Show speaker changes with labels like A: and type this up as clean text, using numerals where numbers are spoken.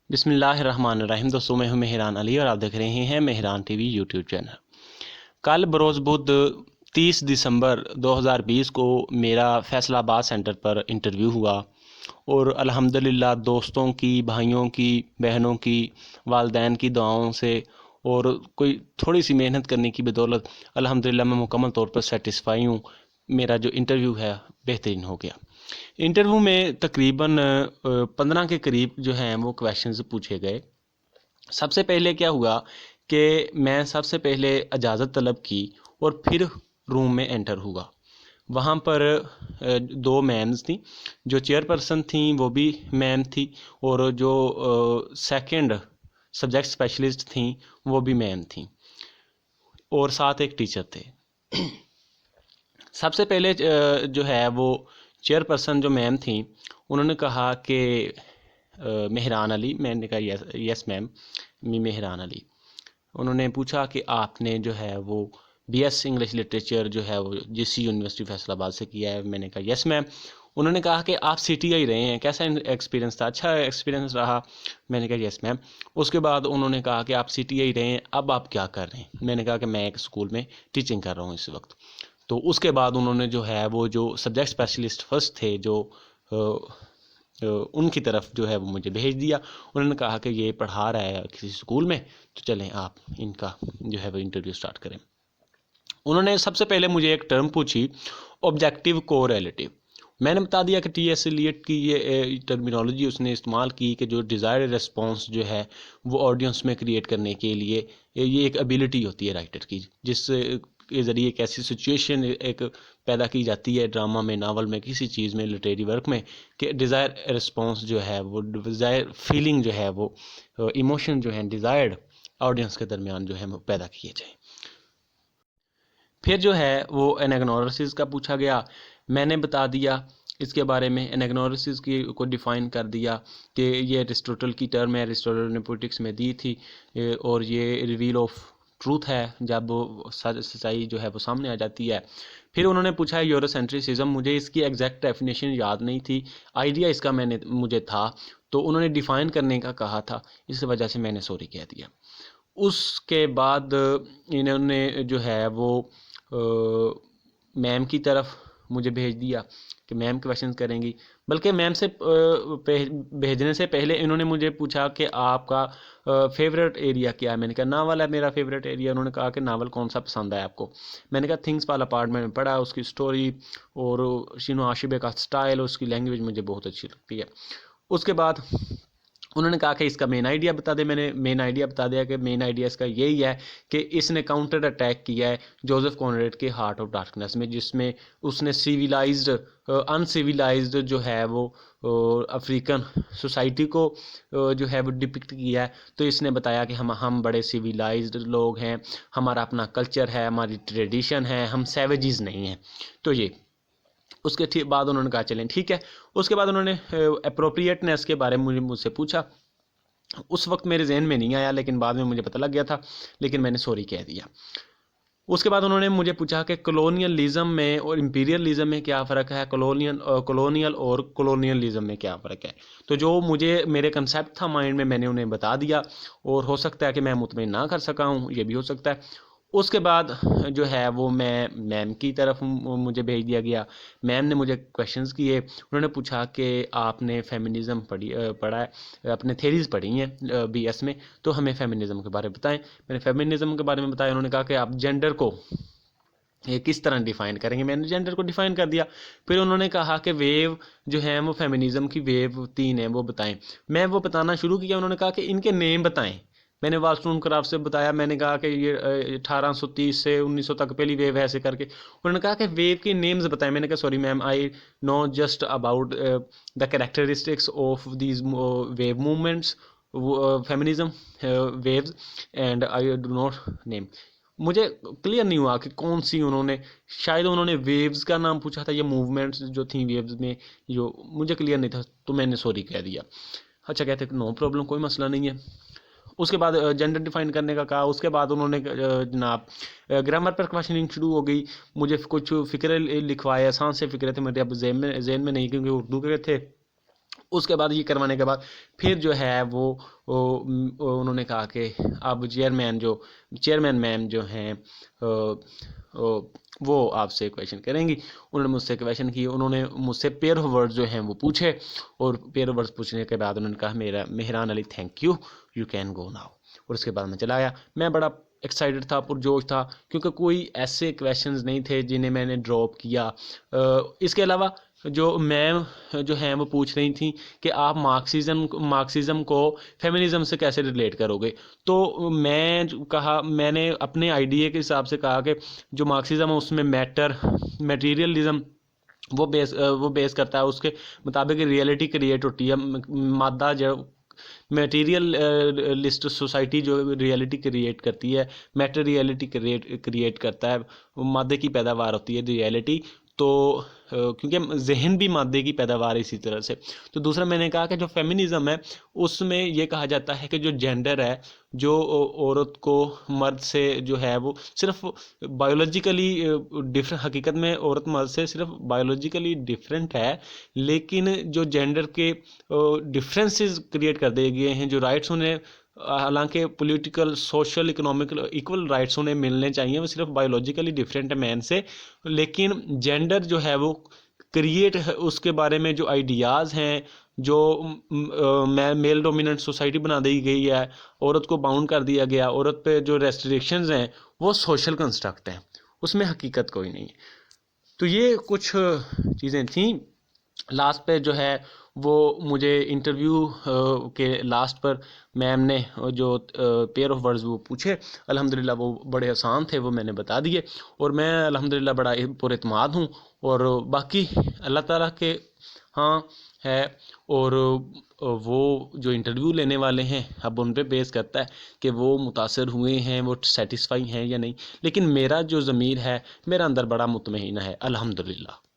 A: بسم اللہ الرحمن الرحیم۔ دوستوں میں ہوں مہران علی اور آپ دیکھ رہے ہیں Mehran T V YouTube channel. کل بروز بدھ 30 دسمبر 2020 کو میرا فیصل آباد سینٹر پر انٹرویو ہوا اور الحمدللہ دوستوں کی، بھائیوں کی، بہنوں کی، والدین کی دعاؤں سے اور کوئی تھوڑی سی محنت کرنے کی بدولت الحمدللہ میں مکمل طور پر سیٹسفائی ہوں۔ میرا جو انٹرویو ہے بہترین ہو گیا۔ انٹرویو میں تقریباً 15 کے قریب جو ہیں وہ کویشچنز پوچھے گئے۔ سب سے پہلے کیا ہوا کہ میں سب سے پہلے اجازت طلب کی اور پھر روم میں انٹر ہوا۔ وہاں پر 2 مینز تھیں، جو چیئر پرسن تھیں وہ بھی میم تھی اور جو سیکنڈ سبجیکٹ اسپیشلسٹ تھیں وہ بھی میم تھیں اور ساتھ ایک ٹیچر تھے۔ سب سے پہلے جو ہے وہ چیئر پرسن جو میم تھیں انہوں نے کہا کہ مہران علی، میں نے کہا یس میم، مہران علی۔ انہوں نے پوچھا کہ آپ نے جو ہے وہ بی ایس انگلش لٹریچر جو ہے وہ جس یونیورسٹی فیصل آباد سے کیا ہے؟ میں نے کہا یس میم۔ انہوں نے کہا کہ آپ سی ٹی آئی رہے ہیں، کیسا ایکسپیرینس تھا؟ اچھا ایکسپیرینس رہا؟ میں نے کہا یس میم۔ اس کے بعد انہوں نے کہا کہ آپ سی ٹی آئی رہے ہیں، اب آپ کیا کر رہے ہیں؟ میں نے کہا کہ میں ایک اسکول میں ٹیچنگ کر رہا ہوں اس وقت۔ تو اس کے بعد انہوں نے جو ہے وہ جو سبجیکٹ اسپیشلسٹ فرسٹ تھے جو ان کی طرف جو ہے وہ مجھے بھیج دیا۔ انہوں نے کہا کہ یہ پڑھا رہا ہے کسی اسکول میں، تو چلیں آپ ان کا جو ہے وہ انٹرویو سٹارٹ کریں۔ انہوں نے سب سے پہلے مجھے ایک ٹرم پوچھی، آبجیکٹیو کو ریلیٹیو۔ میں نے بتا دیا کہ ٹی ایس ایلیٹ کی یہ ٹرمینالوجی اس نے استعمال کی کہ جو ڈیزائرڈ رسپانس جو ہے وہ آڈینس میں کریٹ کرنے کے لیے یہ ایک ایبیلٹی ہوتی ہے رائٹر کی، جس کے ذریعے ایک ایسی سچویشن ایک پیدا کی جاتی ہے ڈرامہ میں، ناول میں، کسی چیز میں، لٹریری ورک میں، کہ ڈیزائر رسپانس جو ہے وہ ڈیزائر فیلنگ جو ہے وہ ایموشن جو ہیں ڈیزائرڈ آڈینس کے درمیان جو ہے وہ پیدا کیے جائیں۔ پھر جو ہے وہ انیگنورسز کا پوچھا گیا۔ میں نے بتا دیا اس کے بارے میں، انیگنورسز کی کو ڈیفائن کر دیا کہ یہ ایرسٹوٹل کی ٹرم ہے، ایرسٹوٹل نے پولیٹکس میں دی تھی، اور یہ ریویل آف ٹروتھ ہے جب سچائی جو ہے وہ سامنے آ جاتی ہے۔ پھر انہوں نے پوچھا یورو سینٹریسزم، مجھے اس کی ایگزیکٹ ڈیفینیشن یاد نہیں تھی، آئیڈیا اس کا مجھے تھا، تو انہوں نے ڈیفائن کرنے کا کہا تھا، اس وجہ سے میں نے سوری کہہ دیا۔ اس کے بعد انہوں نے جو ہے وہ میم کی طرف مجھے بھیج دیا کہ میم کویشچن کریں گی، بلکہ میم سے بھیجنے سے پہلے انہوں نے مجھے پوچھا کہ آپ کا فیوریٹ ایریا کیا ہے؟ میں نے کہا ناول ہے میرا فیوریٹ ایریا۔ انہوں نے کہا کہ ناول کون سا پسند ہے آپ کو؟ میں نے کہا تھنگس فال اپارٹ میں پڑھا، اس کی سٹوری اور شینو آشبے کا سٹائل اور اس کی لینگویج مجھے بہت اچھی لگتی ہے۔ اس کے بعد انہوں نے کہا کہ اس کا مین آئیڈیا بتا دے۔ میں نے مین آئیڈیا بتا دیا کہ مین آئیڈیا اس کا یہی ہے کہ اس نے کاؤنٹر اٹیک کیا ہے جوزف کونریڈ کے ہارٹ آف ڈارکنیس میں، جس میں اس نے ان سیویلائزڈ جو ہے وہ افریقن سوسائٹی کو جو ہے وہ ڈپکٹ کیا ہے۔ تو اس نے بتایا کہ ہم بڑے سیویلائزڈ لوگ ہیں، ہمارا اپنا کلچر ہے، ہماری ٹریڈیشن ہے، ہم سیویجز نہیں ہیں۔ تو یہ اس کے بعد انہوں نے کہا چلیں ٹھیک ہے۔ اس کے بعد انہوں نے اپروپریٹنیس کے بارے میں مجھ سے پوچھا۔ اس وقت میرے ذہن میں نہیں آیا، لیکن بعد میں مجھے پتہ لگ گیا تھا، لیکن میں نے سوری کہہ دیا۔ اس کے بعد انہوں نے مجھے پوچھا کہ کلونیلزم میں اور امپیریلزم میں کیا فرق ہے، کلونیل اور کلونیلزم میں کیا فرق ہے۔ تو جو مجھے میرے کنسیپٹ تھا مائنڈ میں، میں نے انہیں بتا دیا، اور ہو سکتا ہے کہ میں مطمئن نہ کر سکا ہوں، یہ بھی ہو سکتا ہے۔ اس کے بعد جو ہے وہ میں میم کی طرف مجھے بھیج دیا گیا۔ میم نے مجھے کویشچنز کیے۔ انہوں نے پوچھا کہ آپ نے فیمنزم پڑھا ہے، اپنے تھیریز پڑھی ہیں بی ایس میں، تو ہمیں فیمنزم کے بارے میں بتائیں۔ میں نے فیمنزم کے بارے میں بتایا۔ انہوں نے کہا کہ آپ جینڈر کو کس طرح ڈیفائن کریں گے؟ میں نے جینڈر کو ڈیفائن کر دیا۔ پھر انہوں نے کہا کہ ویو جو ہیں وہ فیمنزم کی ویو 3 ہیں، وہ بتائیں۔ میں وہ بتانا شروع کیا۔ انہوں نے کہا کہ ان کے نیم بتائیں۔ میں نے والسٹون کرافٹ سے بتایا۔ میں نے کہا کہ یہ 1830 سے 1900 تک پہلی ویو ہے، ایسے کر کے انہوں نے کہا کہ ویو کے نیمز بتائیں۔ میں نے کہا sorry ma'am, I know just about the characteristics of these wave movements, feminism waves, and I do not name. مجھے کلیئر نہیں ہوا کہ کون سی انہوں نے، شاید انہوں نے ویوز کا نام پوچھا تھا یا موومنٹس جو تھیں ویوز میں، جو مجھے کلیئر نہیں تھا، تو میں نے سوری کہہ دیا۔ اچھا کہتے ہیں نو پرابلم، کوئی مسئلہ نہیں ہے۔ اس کے بعد جینڈر ڈیفائن کرنے کا کہا۔ اس کے بعد انہوں نے جناب گرامر پر کویشچننگ شروع ہو گئی۔ مجھے کچھ فقرے لکھوائے، آسان سے فقرے تھے، میرے اب ذہن میں نہیں، کیونکہ اردو کے تھے، اس کے بعد یہ کروانے کے بعد پھر جو ہے وہ انہوں نے کہا کہ اب چیئرمین میم جو ہیں وہ آپ سے کویشچن کریں گی. انہوں نے مجھ سے کویشچن کی، انہوں نے مجھ سے پیئر آف ورڈ جو ہیں وہ پوچھے، اور پیئر آف ورڈ پوچھنے کے بعد انہوں نے کہا Mehran Ali thank you, you can go now. اور اس کے بعد میں چلا آیا. میں بڑا ایکسائٹڈ تھا، پرجوش تھا، کیونکہ کوئی ایسے کویشچنز نہیں تھے جنہیں میں نے ڈراپ کیا. اس کے علاوہ جو میم جو ہیں وہ پوچھ رہی تھیں کہ آپ مارکسزم کو فیمنزم سے کیسے ریلیٹ کرو گے. تو میں نے اپنے آئیڈیا کے حساب سے کہا کہ جو مارکسزم ہے اس میں میٹیریلزم وہ بیس کرتا ہے، اس کے مطابق ریئلٹی کریٹ ہوتی ہے. مادہ جو میٹیریل لسٹ سوسائٹی جو ریئلٹی کریٹ کرتی ہے، میٹر ریئلٹی کریٹ کرتا ہے، مادے کی پیداوار ہوتی ہے ریئلٹی. تو کیونکہ ذہن بھی مادے کی پیداوار ہے اسی طرح سے. تو دوسرا میں نے کہا کہ جو فیمنزم ہے اس میں یہ کہا جاتا ہے کہ جو جینڈر ہے، جو عورت کو مرد سے جو ہے وہ صرف بایولوجیکلی حقیقت میں عورت مرد سے صرف بایولوجیکلی ڈفرینٹ ہے، لیکن جو جینڈر کے ڈفرینسز کریٹ کر دیے گئے ہیں، جو رائٹس انہیں حالانکہ political, social, economical equal rights انہیں ملنے چاہیے، وہ صرف بایولوجیکلی ڈفرینٹ ہے مین سے. لیکن جینڈر جو ہے وہ کریٹ، اس کے بارے میں جو آئیڈیاز ہیں، جو میل ڈومیننٹ سوسائٹی بنا دی گئی ہے، عورت کو باؤنڈ کر دیا گیا، عورت پہ جو ریسٹرکشنز ہیں وہ سوشل کنسٹرکٹ ہیں، اس میں حقیقت کوئی نہیں ہے. تو یہ کچھ چیزیں تھیں. لاسٹ پہ جو ہے وہ مجھے انٹرویو کے لاسٹ پر میم نے جو پیئر آف ورڈز وہ پوچھے، الحمدللہ وہ بڑے آسان تھے، وہ میں نے بتا دیے، اور میں الحمدللہ بڑا پر اعتماد ہوں. اور باقی اللہ تعالیٰ کے ہاں ہے، اور وہ جو انٹرویو لینے والے ہیں اب ان پہ بیس کرتا ہے کہ وہ متاثر ہوئے ہیں، وہ سیٹسفائی ہیں یا نہیں. لیکن میرا جو ضمیر ہے، میرا اندر بڑا مطمئن ہے الحمدللہ.